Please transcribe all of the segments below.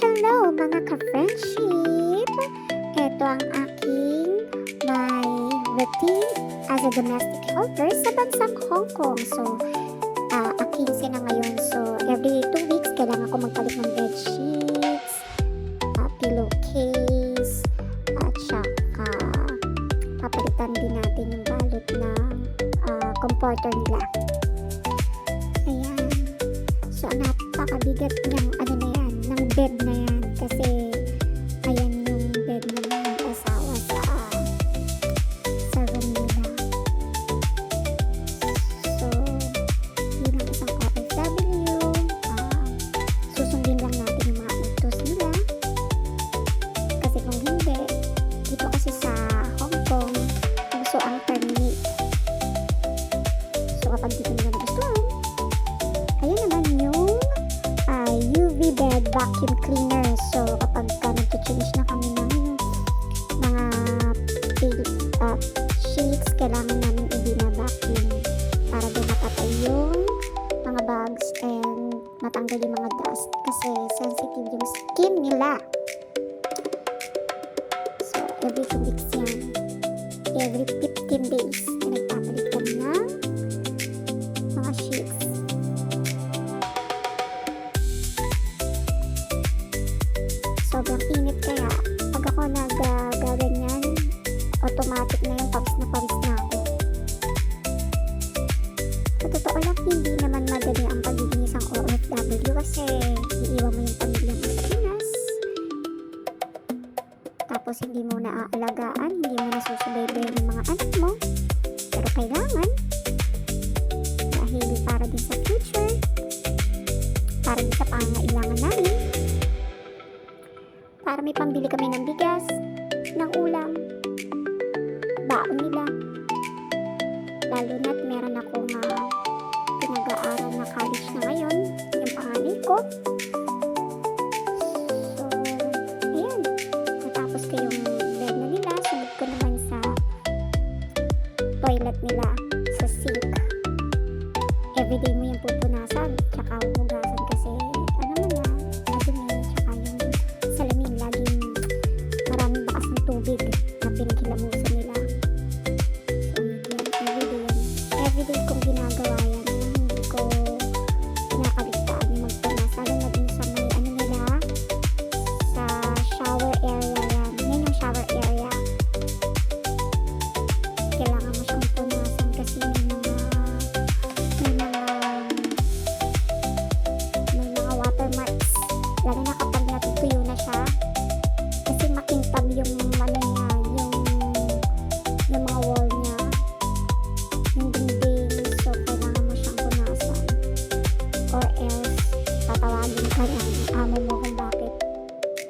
Hello mga ka-friendship! Ito ang aking my routine as a domestic helper sa bansang Hong Kong. So, 15 na ngayon. So, every 2 weeks, kailangan ko magpalit ng bed sheets, pillowcase, at saka papalitan din natin yung balot ng comforter nila. Ayan. So, napakabigat ng ng bed na yan. Kasi, ayan yung bed ng asawa sa room nila. So, bilang isang OFW, susundin lang natin yung mga utos nila. Kasi kung hindi, dito kasi sa Hong Kong, uso ang terminate. So, kapag dito nila nagustuhan, ayan naman yung UV bed vacuum cleaner. So, kapag nag-change na kami ng mga sheets, kailangan namin i-vacuum para doon mapatay yung mga bugs and matanggal yung mga dust kasi sensitive yung skin nila. So, every 2 weeks yan. Every 15 days na nagpapalit kami ng mga sheets. Sobrang init kaya pag ako nagaganyan, automatic na yung pawis na ako. Sa totoo lang, hindi naman madali ang pagiging isang OFW kasi iiwan mo yung pamilya mo sa Pinas. Tapos hindi mo na aalagaan, hindi mo na susubaybayan yung mga anak mo. Pero kailangan, dahil para din sa future, para din sa pangangailangan namin, para may pambili kami ng bigas, ng ulam, baon nila. Lalo na't meron akong pinag-aaral na college na ngayon, yung panganay ko. So, ayan. Natapos ko yung bed na nila, sunod ko naman sa toilet nila, sa sink. Everyday mo yung pupunasan, tsaka hugasan kasi madumi, tsaka yung salamin laging maraming bakas ng tubig na pinaghilamusan nila. So, everyday kong ginagawa yan. Hindi ko pinakaligtaan yung magpunas. Lalo na dun sa may nila, sa shower area yan. Yan yung shower area. Kailangan mo siyang punasan kasi may mga watermarks. Lalo na kapag natutuyo na siya. Kasi makintab yung yung mga wall niya, yung dingding. So, kailangan mo siyang punasan. Or else, tatawagin ka ng amo mo kung bakit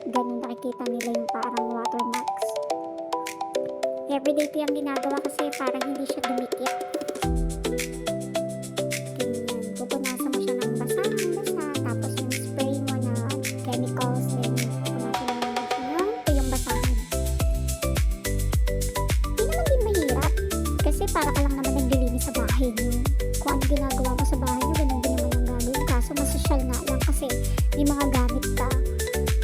ganun nakikita nila yung parang watermarks. Everyday ko yung ginagawa kasi para hindi siya dumikit. Ganyan. Pupunasan mo siya ng basa, tapos yung spray mo na chemicals, then punasan mo ng tuyong basahan. Hindi naman din mahirap kasi para ka lang naman naglilinis sa bahay niyo. Kung ano ginagawa mo sa bahay niyo, ganun din naman ang gagawin. Kaso masosyal nga lang kasi may mga gamit ka.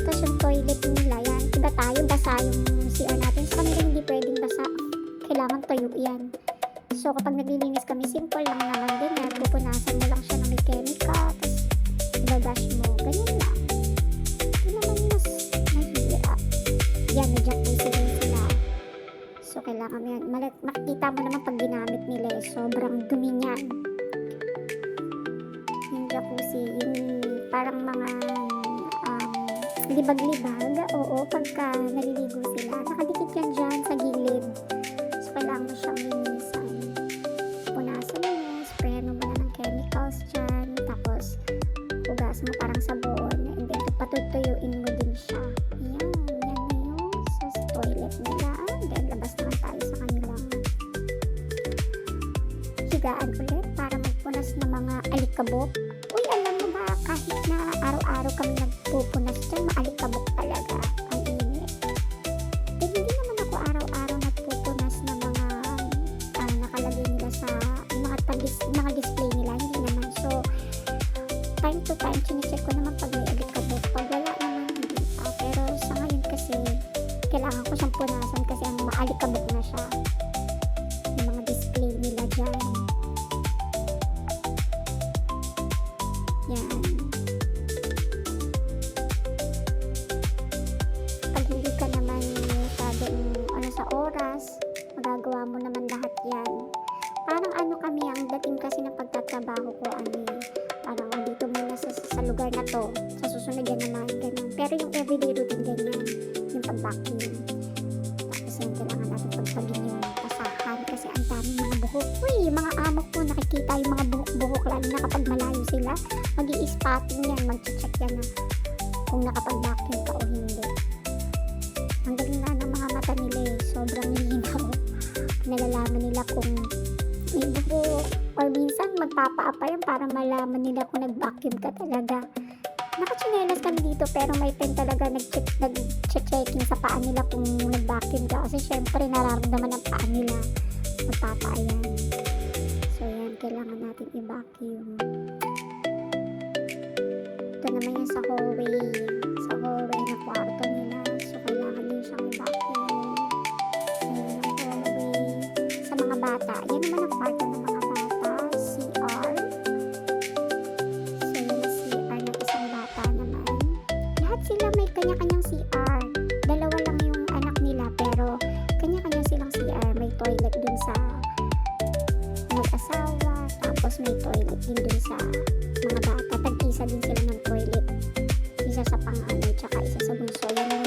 Tapos yung toilet nila, yan. Iba tayo, basa yung CR natin. Sa kanila hindi pwedeng basa. Kailangan tuyo yan. So kapag naglilinis kami, simple lang naman din yan. Pupunasan mo lang siya ng may chemical. Tapos ibadash mo. Ganyan lang. Hindi naman mas mahirap. Yan, may jacuzzi din sila. So kailangan yan. Makikita mo naman pag ginamit nila sobrang dumi niyan. Yung jacuzzi, yung parang mga libag-libag. Oo, pagka naliligo sila. Nakadikit yan dyan sa gilid. So kailangan mo siyang linisan. Punasan mo, sprayan mo muna ng chemicals dyan. Tapos hugas mo parang sabon. And then patutuyuin mo din siya. Yan na yung sa toilet nila. Then labas naman tayo sa kanilang higaan ulit para magpunas ng mga alikabok. Uy, alam mo ba, kahit na araw-araw kami nagpupunas dyan, maalikabok talaga. Ang init. Eh, hindi naman ako araw-araw nagpupunas ng mga nakalagay nila sa mga display nila. Hindi naman. So, time to time, chine-check ko naman pag may alikabok. Pag wala naman, hindi. kailangan ko siyang punasan kasi ang maalikabok na siya. Yung mga display nila dyan. Yan. Pag hindi ka naman masyadong sa oras, magagawa mo naman lahat yan. Parang kami, ang dating kasi ng pagtatrabaho ko, parang dito muna sa lugar na to, sa susunod yan naman, ganun. Pero yung everyday routine ganyan, yung pag-vacuum. Tapos yan, kailangan natin pagpagin yung pasahan kasi ang daming mga buhok. Uy, yung mga amok po, nakikita yung mga buhok-buhok, lalo na kapag malayo sila, mag-i-spotting yan, mag-check yan na kung nakapag-vacuum ka o hindi. Ang galing nga ng mga mata nila sobrang linaw. Nalalaman nila kung may buhok, or minsan magpapaapa yan para malaman nila kung nag-vacuum ka talaga. Nakachinelas kami dito pero may pen talaga nag-checking sa paa nila kung nag-vacuum ka kasi syempre nararamdaman ng paa nila magpapaayan. So yan, kailangan natin i-vacuum. Ito naman yan sa hallway na kwarto nila, so kailangan din siyang i-vacuum. Sa mga bata, yan naman ang kwarto ng mga bata, CR. So yung CR ng isang bata naman, lahat sila may kanya-kanyang CR. Dalawa lang yung anak nila pero kanya-kanya silang CR. May toilet dun sa mag-asawa, tapos may toilet din dun sa mga bata. Tag-isa din sila ng toilet, isa sa panganay tsaka isa sa bunso. Yan